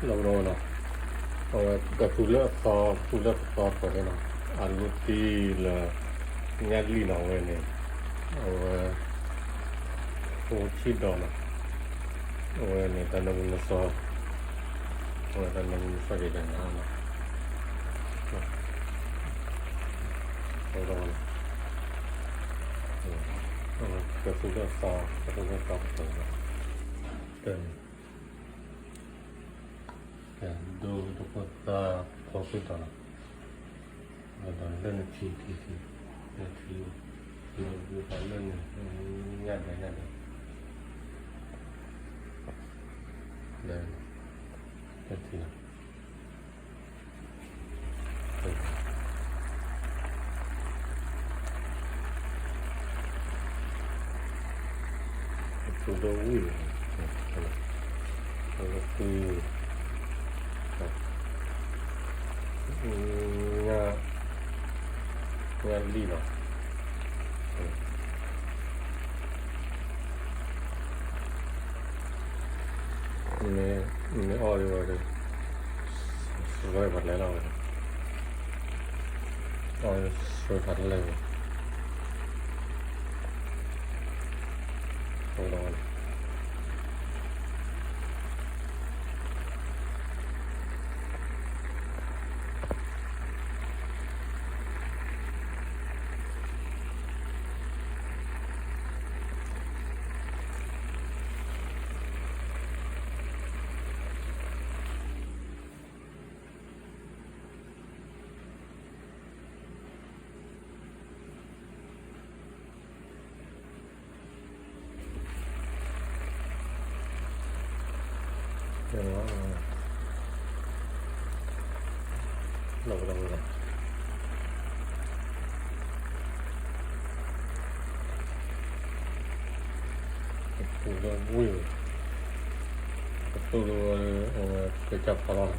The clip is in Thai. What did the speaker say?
lâu rồi nó cả thủ lớp to của cái nó ăn lúc thì là nhát lì nó về này ô chi đó nó ô này ta nó muốn so ô ta nó muốn so cái này nó lâu rồi cả thủ lớp to của nó tênดูคนตาพอขึ้นตอนนั้นเล่นทีดูการเล่นงานเลยเล่นทีนะตัวดูวิ่งแล้วคืองานลีเนาะไม่ออกเลยสวยผัดแล้วเราเอาสวยผัดเลยตรงนั้นเดี๋ยวเราตัววิ่งตัวจะจับพลัง